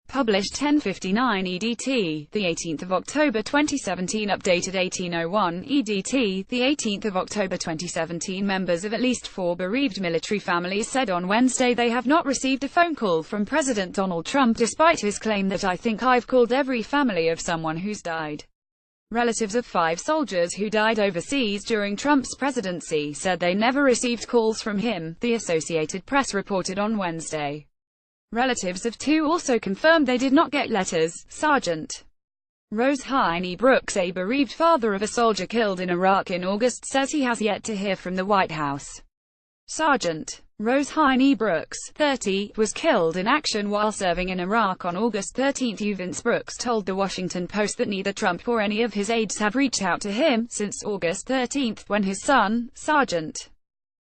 Published 10:59 EDT, the 18th of October 2017. Updated 18:01 EDT, the 18th of October 2017. Members of at least 4 bereaved military families said on Wednesday they have not received a phone call from President Donald Trump, despite his claim that "I think I've called every family of someone who's died." Relatives of 5 soldiers who died overseas during Trump's presidency said they never received calls from him, the Associated Press reported on Wednesday. Relatives of 2 also confirmed they did not get letters. Sergeant Rose Heine Brooks, a bereaved father of a soldier killed in Iraq in August, says he has yet to hear from the White House. Sergeant Rose Heine Brooks, 30, was killed in action while serving in Iraq on August 13. Vince Brooks told The Washington Post that neither Trump or any of his aides have reached out to him since August 13, when his son, Sergeant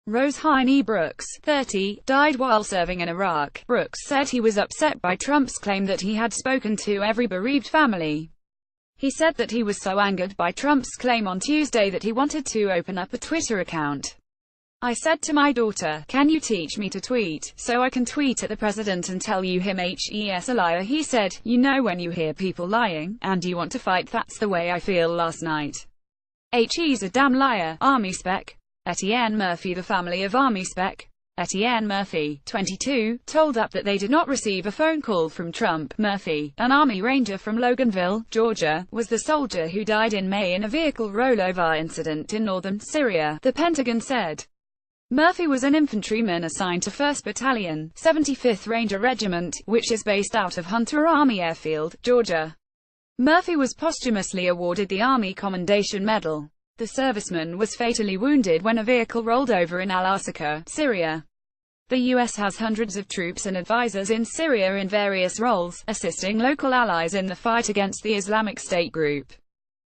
Rose Heine Brooks, 30, died while serving in Iraq. Brooks said he was upset by Trump's claim that he had spoken to every bereaved family. He said that he was so angered by Trump's claim on Tuesday that he wanted to open up a Twitter account. "I said to my daughter, can you teach me to tweet, so I can tweet at the president and tell you him he's a liar," he said. "You know when you hear people lying, and you want to fight, that's the way I feel last night. He's a damn liar." Army Spec Etienne Murphy. The family of Army Spec Etienne Murphy, 22, told UP that they did not receive a phone call from Trump. Murphy, an Army Ranger from Loganville, Georgia, was the soldier who died in May in a vehicle rollover incident in northern Syria, the Pentagon said. Murphy was an infantryman assigned to 1st Battalion, 75th Ranger Regiment, which is based out of Hunter Army Airfield, Georgia. Murphy was posthumously awarded the Army Commendation Medal. The serviceman was fatally wounded when a vehicle rolled over in Al-Aqsa, Syria. The U.S. has hundreds of troops and advisors in Syria in various roles, assisting local allies in the fight against the Islamic State group.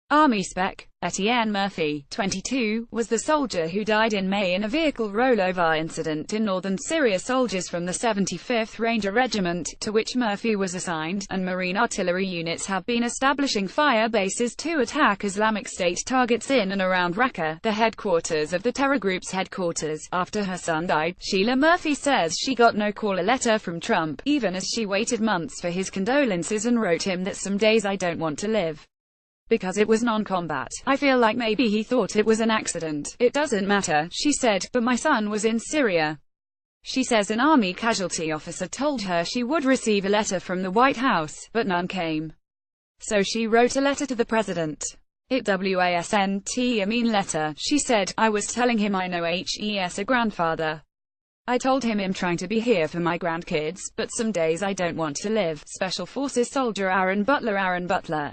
Army Spec Etienne Murphy, 22, was the soldier who died in May in a vehicle rollover incident in northern Syria. Soldiers from the 75th Ranger Regiment, to which Murphy was assigned, and Marine artillery units have been establishing fire bases to attack Islamic State targets in and around Raqqa, the headquarters of the terror group's headquarters. After her son died, Sheila Murphy says she got no call or letter from Trump, even as she waited months for his condolences and wrote him that "some days I don't want to live. Because it was non-combat. I feel like maybe he thought it was an accident. It doesn't matter," she said, "but my son was in Syria." She says an Army casualty officer told her she would receive a letter from the White House, but none came. So she wrote a letter to the president. "It wasn't a mean letter," she said. "I was telling him I know he's a grandfather. I told him I'm trying to be here for my grandkids, but some days I don't want to live." Special Forces soldier Aaron Butler,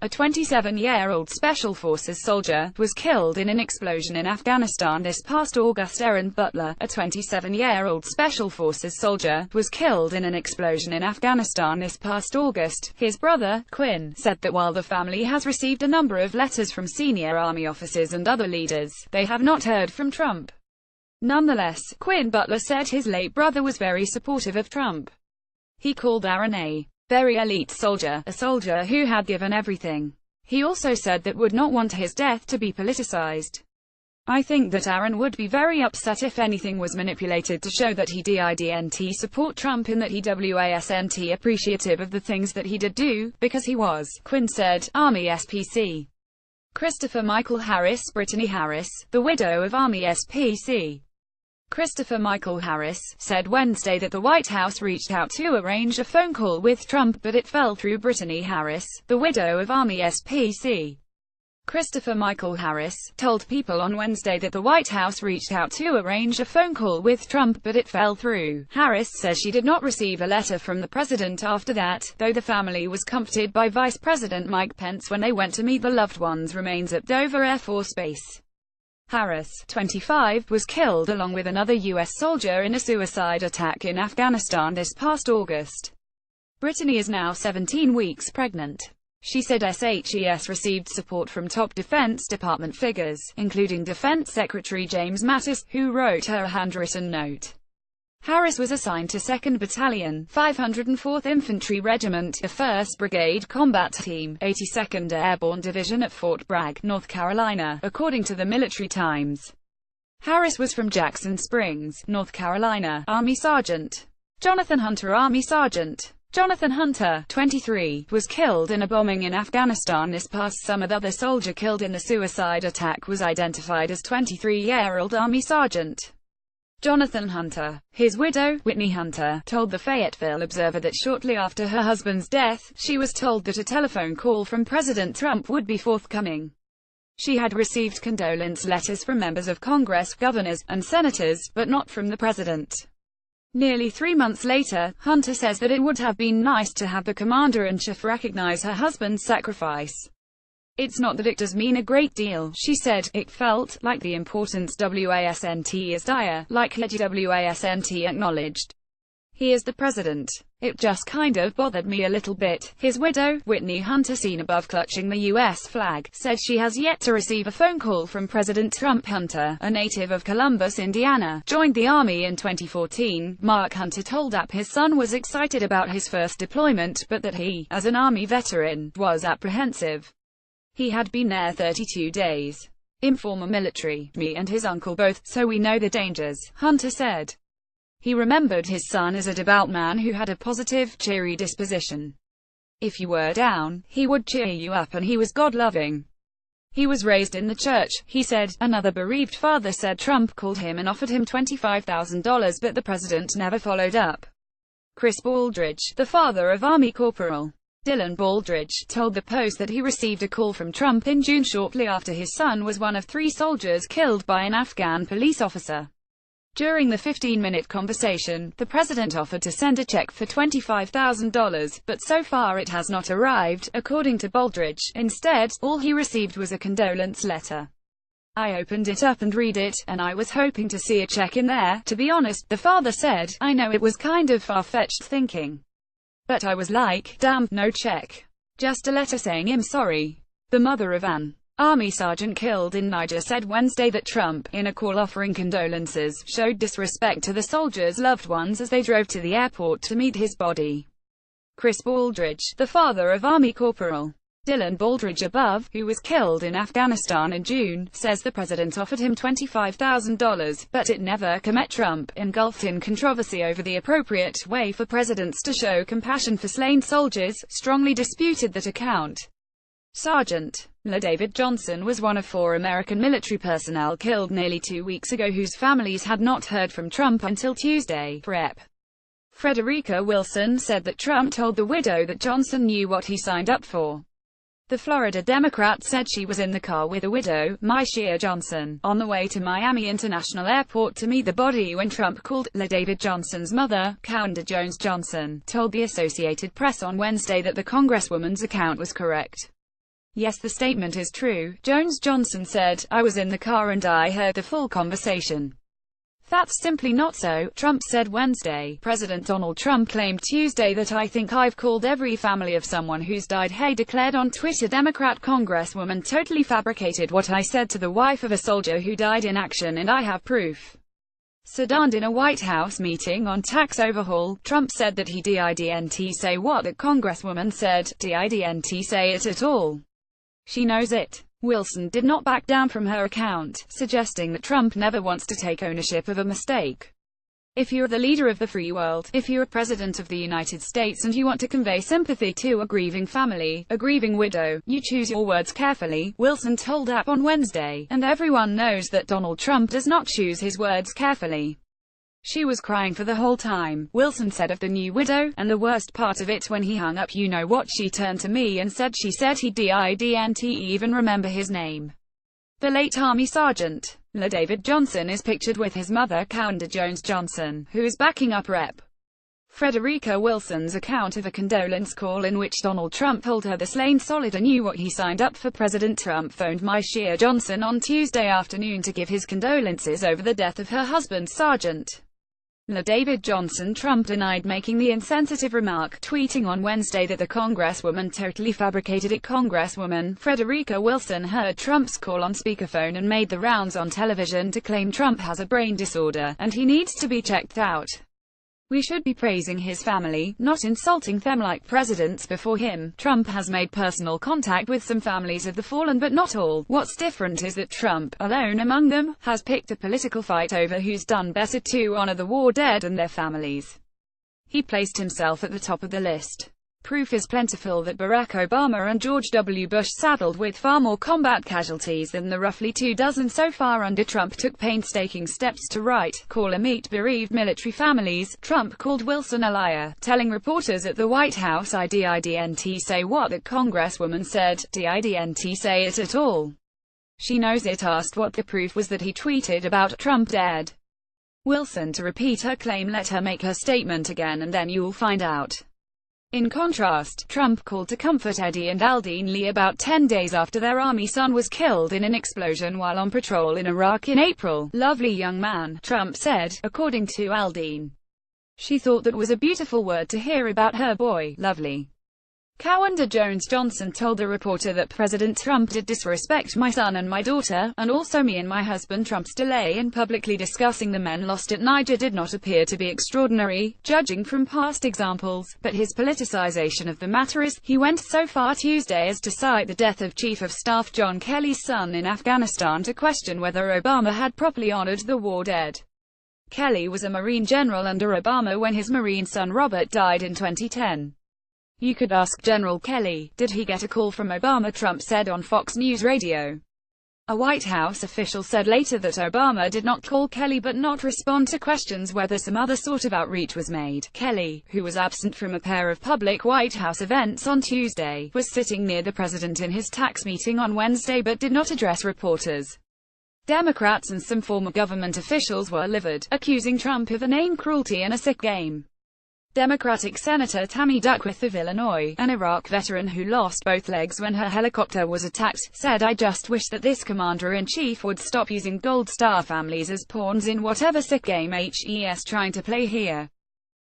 a 27-year-old Special Forces soldier, was killed in an explosion in Afghanistan this past August. Aaron Butler, a 27-year-old Special Forces soldier, was killed in an explosion in Afghanistan this past August. His brother, Quinn, said that while the family has received a number of letters from senior Army officers and other leaders, they have not heard from Trump. Nonetheless, Quinn Butler said his late brother was very supportive of Trump. He called Aaron a very elite soldier, a soldier who had given everything. He also said that would not want his death to be politicized. "I think that Aaron would be very upset if anything was manipulated to show that he didn't support Trump and that he wasn't appreciative of the things that he did do, because he was," Quinn said. Army SPC Christopher Michael Harris. Brittany Harris, the widow of Army SPC Christopher Michael Harris, said Wednesday that the White House reached out to arrange a phone call with Trump, but it fell through. Brittany Harris, the widow of Army SPC Christopher Michael Harris, told People on Wednesday that the White House reached out to arrange a phone call with Trump, but it fell through. Harris says she did not receive a letter from the president after that, though the family was comforted by Vice President Mike Pence when they went to meet the loved one's remains at Dover Air Force Base. Harris, 25, was killed along with another U.S. soldier in a suicide attack in Afghanistan this past August. Brittany is now 17 weeks pregnant. She said SHES received support from top Defense Department figures, including Defense Secretary James Mattis, who wrote her a handwritten note. Harris was assigned to 2nd Battalion, 504th Infantry Regiment, a 1st Brigade Combat Team, 82nd Airborne Division at Fort Bragg, North Carolina, according to the Military Times. Harris was from Jackson Springs, North Carolina. Army Sergeant Jonathan Hunter. Army Sergeant Jonathan Hunter, 23, was killed in a bombing in Afghanistan this past summer. The other soldier killed in the suicide attack was identified as 23-year-old Army Sergeant Jonathan Hunter. His widow, Whitney Hunter, told the Fayetteville Observer that shortly after her husband's death, she was told that a telephone call from President Trump would be forthcoming. She had received condolence letters from members of Congress, governors, and senators, but not from the president. Nearly 3 months later, Hunter says that it would have been nice to have the commander-in-chief recognize her husband's sacrifice. It's not that it does mean a great deal, she said. It felt like the importance wasn't as dire, like wasn't acknowledged. He is the president. It just kind of bothered me a little bit. His widow, Whitney Hunter, seen above clutching the U.S. flag, said she has yet to receive a phone call from President Trump. Hunter, a native of Columbus, Indiana, joined the Army in 2014. Mark Hunter told AP his son was excited about his first deployment, but that he, as an Army veteran, was apprehensive. He had been there 32 days. "I'm former military, me and his uncle both, so we know the dangers," Hunter said. He remembered his son as a devout man who had a positive, cheery disposition. If you were down, he would cheer you up, and he was God-loving. He was raised in the church, he said. Another bereaved father said Trump called him and offered him $25,000, but the president never followed up. Chris Baldridge, the father of Army Corporal Dylan Baldridge, told the Post that he received a call from Trump in June shortly after his son was one of 3 soldiers killed by an Afghan police officer. During the 15-minute conversation, the president offered to send a check for $25,000, but so far it has not arrived, according to Baldridge. Instead, all he received was a condolence letter. "I opened it up and read it, and I was hoping to see a check in there, to be honest," the father said. "I know it was kind of far-fetched thinking. But I was like, damn, no check. Just a letter saying I'm sorry." The mother of an Army sergeant killed in Niger said Wednesday that Trump, in a call offering condolences, showed disrespect to the soldiers' loved ones as they drove to the airport to meet his body. Chris Baldridge, the father of Army Corporal Dylan Baldridge above, who was killed in Afghanistan in June, says the president offered him $25,000, but it never came. Trump, engulfed in controversy over the appropriate way for presidents to show compassion for slain soldiers, strongly disputed that account. Sergeant David Johnson was one of 4 American military personnel killed nearly 2 weeks ago whose families had not heard from Trump until Tuesday. Rep. Frederica Wilson said that Trump told the widow that Johnson knew what he signed up for. The Florida Democrat said she was in the car with the widow, Myshia Johnson, on the way to Miami International Airport to meet the body when Trump called. David Johnson's mother, Kaunda Jones Johnson, told the Associated Press on Wednesday that the Congresswoman's account was correct. "Yes, the statement is true," Jones Johnson said. "I was in the car and I heard the full conversation." "That's simply not so," Trump said Wednesday. President Donald Trump claimed Tuesday that "I think I've called every family of someone who's died." He declared on Twitter Democrat Congresswoman totally fabricated what I said to the wife of a soldier who died in action, and I have proof. Sedoned in a White House meeting on tax overhaul, Trump said that he didn't say what that Congresswoman said, didn't say it at all. She knows it. Wilson did not back down from her account, suggesting that Trump never wants to take ownership of a mistake. "If you're the leader of the free world, if you're a president of the United States and you want to convey sympathy to a grieving family, a grieving widow, you choose your words carefully," Wilson told AP on Wednesday, and everyone knows that Donald Trump does not choose his words carefully. "She was crying for the whole time," Wilson said of the new widow, "and the worst part of it when he hung up, you know what, she turned to me and said she said he didn't even remember his name." The late Army Sergeant David Johnson is pictured with his mother Kaunda Jones Johnson, who is backing up Rep. Frederica Wilson's account of a condolence call in which Donald Trump told her the slain soldier knew what he signed up for. President Trump phoned Myshia Johnson on Tuesday afternoon to give his condolences over the death of her husband, Sergeant David Johnson. Trump denied making the insensitive remark, tweeting on Wednesday that the Congresswoman totally fabricated it. Congresswoman Frederica Wilson heard Trump's call on speakerphone and made the rounds on television to claim Trump has a brain disorder, and he needs to be checked out. "We should be praising his family, not insulting them like presidents before him." Trump has made personal contact with some families of the fallen, but not all. What's different is that Trump, alone among them, has picked a political fight over who's done better to honor the war dead and their families. he placed himself at the top of the list. Proof is plentiful that Barack Obama and George W. Bush, saddled with far more combat casualties than the roughly 2 dozen so far under Trump, took painstaking steps to right, call, or meet bereaved military families. Trump called Wilson a liar, telling reporters at the White House, "I didn't say what that Congresswoman said, didn't say it at all. She knows it." Asked what the proof was that he tweeted about Trump dared Wilson to repeat her claim. "Let her make her statement again and then you'll find out." In contrast, Trump called to comfort Eddie and Aldine Lee about 10 days after their Army son was killed in an explosion while on patrol in Iraq in April. "Lovely young man," Trump said, according to Aldine. "She thought that was a beautiful word to hear about her boy, lovely." Cowanda Jones-Johnson told the reporter that President Trump did disrespect my son and my daughter, and also me and my husband. Trump's delay in publicly discussing the men lost at Niger did not appear to be extraordinary, judging from past examples, but his politicization of the matter is. He went so far Tuesday as to cite the death of Chief of Staff John Kelly's son in Afghanistan to question whether Obama had properly honored the war dead. Kelly was a Marine general under Obama when his Marine son Robert died in 2010. "You could ask General Kelly, did he get a call from Obama?" Trump said on Fox News Radio. A White House official said later that Obama did not call Kelly but not respond to questions whether some other sort of outreach was made. Kelly, who was absent from a pair of public White House events on Tuesday, was sitting near the president in his tax meeting on Wednesday but did not address reporters. Democrats and some former government officials were livid, accusing Trump of inane cruelty and a sick game. Democratic Senator Tammy Duckworth of Illinois, an Iraq veteran who lost both legs when her helicopter was attacked, said, "I just wish that this commander-in-chief would stop using Gold Star families as pawns in whatever sick game he's trying to play here."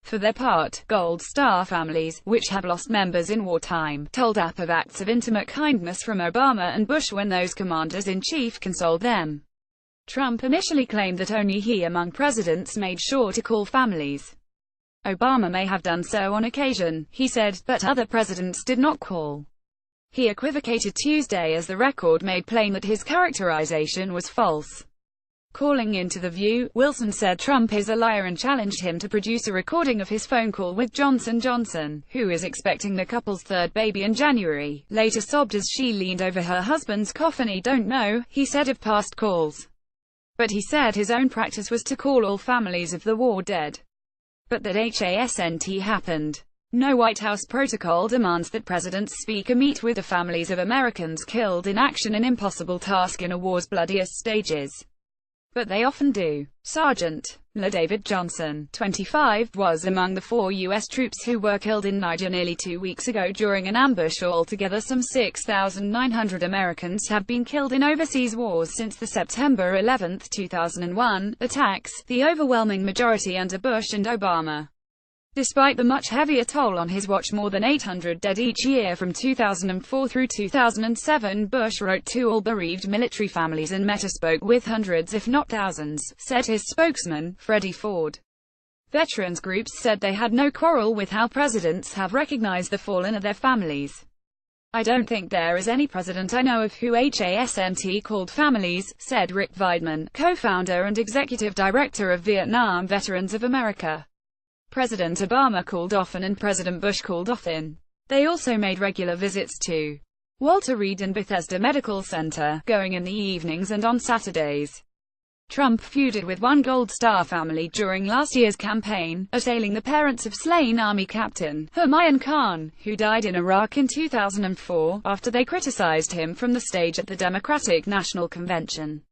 For their part, Gold Star families, which have lost members in wartime, told AP of acts of intimate kindness from Obama and Bush when those commanders-in-chief consoled them. Trump initially claimed that only he among presidents made sure to call families. "Obama may have done so on occasion," he said, "but other presidents did not call." He equivocated Tuesday as the record made plain that his characterization was false. Calling into The View, Wilson said Trump is a liar and challenged him to produce a recording of his phone call with Johnson & Johnson, who is expecting the couple's third baby in January. Later sobbed as she leaned over her husband's coffin. "I don't know," he said of past calls. But he said his own practice was to call all families of the war dead. But that hasn't happened. No White House protocol demands that presidents speak or meet with the families of Americans killed in action, an impossible task in a war's bloodiest stages. But they often do. Sergeant David Johnson, 25, was among the 4 U.S. troops who were killed in Niger nearly 2 weeks ago during an ambush. Altogether, some 6,900 Americans have been killed in overseas wars since the September 11, 2001, attacks, the overwhelming majority under Bush and Obama. Despite the much heavier toll on his watch, more than 800 dead each year from 2004 through 2007, Bush wrote to all bereaved military families and met or spoke with hundreds if not thousands, said his spokesman, Freddie Ford. Veterans groups said they had no quarrel with how presidents have recognized the fallen of their families. "I don't think there is any president I know of who hasn't called families," said Rick Weidman, co-founder and executive director of Vietnam Veterans of America. President Obama called often and President Bush called often. They also made regular visits to Walter Reed and Bethesda Medical Center, going in the evenings and on Saturdays. Trump feuded with one Gold Star family during last year's campaign, assailing the parents of slain Army Captain Humayun Khan, who died in Iraq in 2004, after they criticized him from the stage at the Democratic National Convention.